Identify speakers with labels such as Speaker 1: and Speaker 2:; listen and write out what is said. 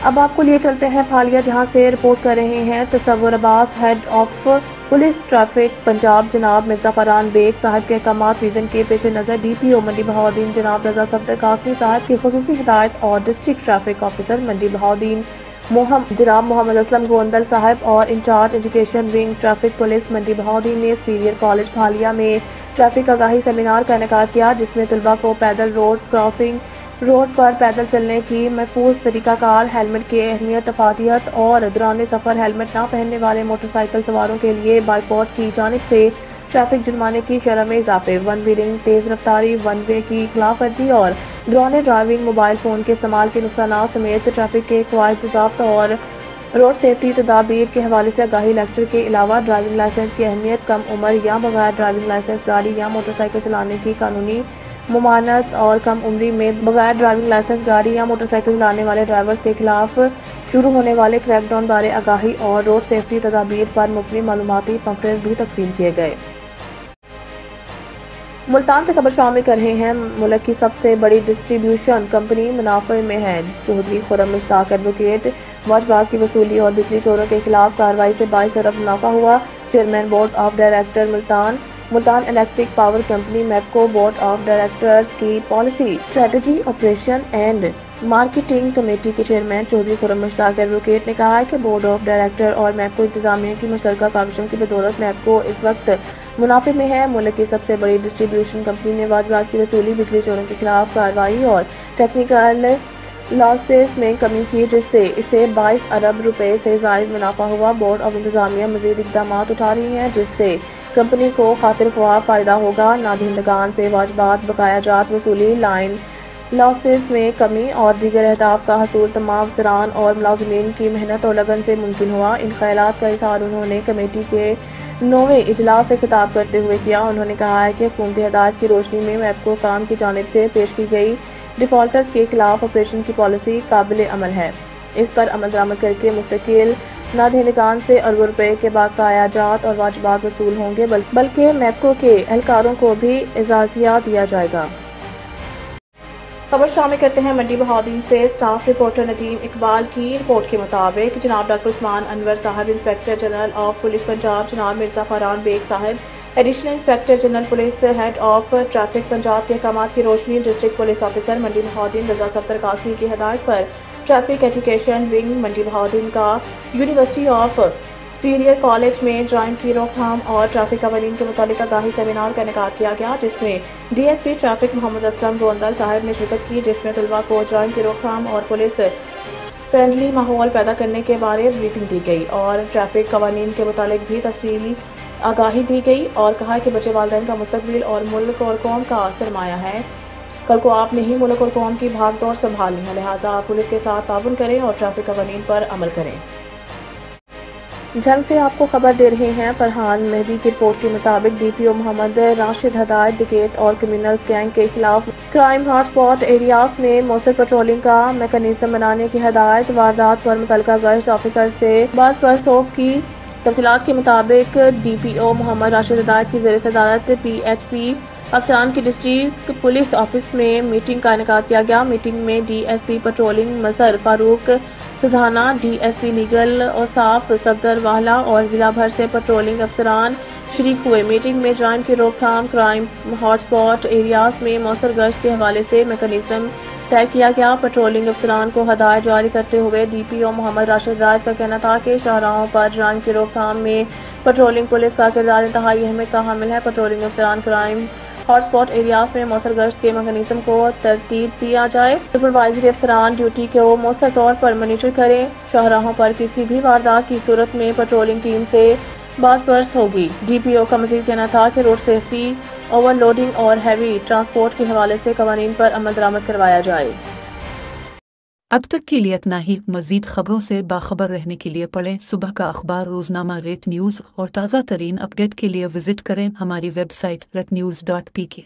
Speaker 1: اب آپ کو لیے چلتے ہیں پھالیا، جہاں سے رپورٹ کر رہے ہیں Tasawar Abbas. Head of police traffic Punjab جناب مرزا فرحان بیگ صاحب کے احکامات ویژن کے پیش نظر ڈی پی او منڈی بہاؤالدین جناب رضا صفدر قاسمی صاحب کی خصوصی ہدایت اور ڈسٹرکٹ ٹریفک آفیسر منڈی بہاؤالدین جناب محمد اسلم گوندل صاحب اور in charge education wing traffic police Mandi Bahauddin نے سپیریئر کالج پھالیا میں ٹریفک آگاہی سیمینار کا انعقاد کیا، جس میں طلباء کو پیدل روڈ پر پیدل چلنے کی محفوظ طریقہ کار، ہیلمٹ کی اہمیت، افادیت اور دوران سفر ہیلمٹ نہ پہننے والے موٹر سائیکل سواروں کے لیے بائیکاٹ کی جانب سے ٹریفک جرمانے کی شرح میں اضافے، ون ویلنگ، تیز رفتاری، ون وے کی خلاف ورزی اور دوران ڈرائیونگ موبائل فون کے استعمال کے نقصانات سمیت ٹریفک کے قواعد ضابط اور روڈ سیفٹی تدابیر کے حوالے سے آگاہی لیکچر کے علاوہ ڈرائیونگ لائسنس کی اہمیت، کم عمر یا بغیر ڈرائیونگ لائسنس گاڑی یا موٹر سائیکل چلانے کی قانونی ممانعت اور کم عمری میں بغیر ڈرائیونگ لائسنس گاڑی یا موٹر سائیکل چلانے والے ڈرائیورز کے خلاف شروع ہونے والے کریک ڈاؤن بارے آگاہی اور روڈ سیفٹی تدابیر پر مبنی معلوماتی پمفلٹ بھی تقسیم کیے گئے۔ ملتان سے خبر شامل کر رہے ہیں۔ ملک کی سب سے بڑی ڈسٹریبیوشن کمپنی منافع میں ہے۔ چودھری خرم مشتاق ایڈوکیٹ واجبات کی وصولی اور بجلی چوروں کے خلاف کارروائی سے 22 ارب منافع ہوا۔ Chairman board of director Multan electric power company MEPCO board of directors کی policy, strategy, operation and marketing committee کے چیئرمین چودھری خرم مشتاق ایڈوکیٹ نے کہا ہے کہ بورڈ آف ڈائریکٹر اور میپکو انتظامیہ کی مشترکہ کاوشوں کی بدولت میپکو اس وقت منافع میں ہے۔ ملک کی سب سے بڑی ڈسٹریبیوشن کمپنی نے واجبات کی وصولی، بجلی چوروں کے خلاف کارروائی اور ٹیکنیکل لاسز میں کمی کی، جس سے اسے 22 ارب روپے سے زائد منافع ہوا۔ بورڈ آف انتظامیہ مزید اقدامات اٹھا رہی ہے جس سے کمپنی کو خاطر خواہ فائدہ ہوگا۔ نادہندگان سے واجبات، بقایا جات وصولی، لائن لاسز میں کمی اور دیگر اہداف کا حصول تمام افسران اور ملازمین کی محنت اور لگن سے ممکن ہوا۔ ان خیالات کا اظہار انہوں نے کمیٹی کے 9ویں اجلاس سے خطاب کرتے ہوئے کیا۔ انہوں نے کہا ہے کہ حکومتی ہدایت کی روشنی میں میپکو کام کی جانب سے پیش کی گئی ڈیفالٹرز کے خلاف آپریشن کی پالیسی قابل عمل ہے۔ اس پر عمل درآمد کرکے مستقل نادہندگان سے اربوں روپے کے بقایا جات اور واجبات وصول ہوں گے، بلکہ میپکو کے اہلکاروں کو بھی اعزازیہ دیا جائے گا۔ خبر شامل کرتے ہیں منڈی بہاؤالدین سے۔ اسٹاف رپورٹر ندیم اقبال کی رپورٹ کے مطابق جناب ڈاکٹر عثمان انور صاحب inspector general of police Punjab, جناب مرزا فرحان بیگ صاحب additional inspector general police head of traffic Punjab کے احکامات کی روشنی ڈسٹرکٹ پولیس آفیسر منڈی بہاؤالدین رضا صفدر قاسمی کی ہدایت پر ٹریفک ایجوکیشن ونگ منڈی بہاؤالدین کا یونیورسٹی آف سپیریئر کالج میں جرائم کی روک تھام اور ٹریفک قوانین کے متعلق آگاہی سیمینار کا انعقاد کیا گیا، جس میں ڈی ایس پی ٹریفک محمد اسلم گوندل صاحب نے شرکت کی، جس میں طلباء کو جرائم کی روک تھام اور پولیس فرینڈلی ماحول پیدا کرنے کے بارے بریفنگ دی گئی اور ٹریفک قوانین کے متعلق بھی تفصیلی آگاہی دی گئی اور کہا کہ بچے والدین کا مستقبل اور ملک اور قوم کا سرمایہ ہے۔ کل کو آپ نے ہی ملک اور قوم کی بھاگ دوڑ سنبھالنی ہے، لہٰذا آپ پولیس کے ساتھ تعاون کریں اور ٹریفک قوانین پر عمل کریں۔ جنگ سے آپ کو خبر دے رہے ہیں۔ فرحان مہدی کی رپورٹ کے مطابق ڈی پی او محمد راشد ہدایت ڈکیت اور کرمنلز گینگ کے خلاف کرائم ہاٹ اسپاٹ ایریاز میں مؤثر پیٹرولنگ کا میکانزم بنانے کی ہدایت، واردات پر متعلقہ گشت آفیسر سے باز پرسوں کی تفصیلات کے مطابق ڈی پی او محمد راشد ہدایت کی زیر صدارت پی ایچ پی افسران کی ڈسٹرکٹ پولیس آفس میں میٹنگ کا انعقاد کیا گیا۔ میٹنگ میں ڈی ایس پی پیٹرولنگ مظہر فاروق سدھانا، ڈی ایس پی لیگل اوصاف صفدر واہلا اور ضلع بھر سے پیٹرولنگ افسران شریک ہوئے۔ میٹنگ میں جرائم کی روک تھام، کرائم ہاٹ اسپاٹ ایریاز میں مؤثر گشت کے حوالے سے میکانزم طے کیا گیا۔ پیٹرولنگ افسران کو ہدایت جاری کرتے ہوئے ڈی پی او محمد راشد ہدایت کا کہنا تھا کہ شاہراہوں پر جرائم کی روک تھام میں پیٹرولنگ پولیس کا کردار انتہائی اہمیت کا حامل ہے۔ پیٹرولنگ افسران کرائم ہاٹ اسپاٹ ایریاز میں مؤثر گشت کے میکانزم کو ترتیب دیا جائے۔ سپروائزری افسران ڈیوٹی کو مؤثر طور پر مانیٹر کریں۔ شاہراہوں پر کسی بھی واردات کی صورت میں پیٹرولنگ ٹیم سے باز پرس ہوگی۔ ڈی پی او کا مزید کہنا تھا کہ روڈ سیفٹی، اوور لوڈنگ اور ہیوی ٹرانسپورٹ کے حوالے سے قوانین پر عمل درآمد کروایا جائے۔
Speaker 2: اب تک کے لیے اتنا ہی۔ مزید خبروں سے باخبر رہنے کے لیے پڑھیں صبح کا اخبار، روزنامہ ریٹ نیوز اور تازہ ترین اپڈیٹ کے لیے وزٹ کریں ہماری ویب سائٹ retnews.pk۔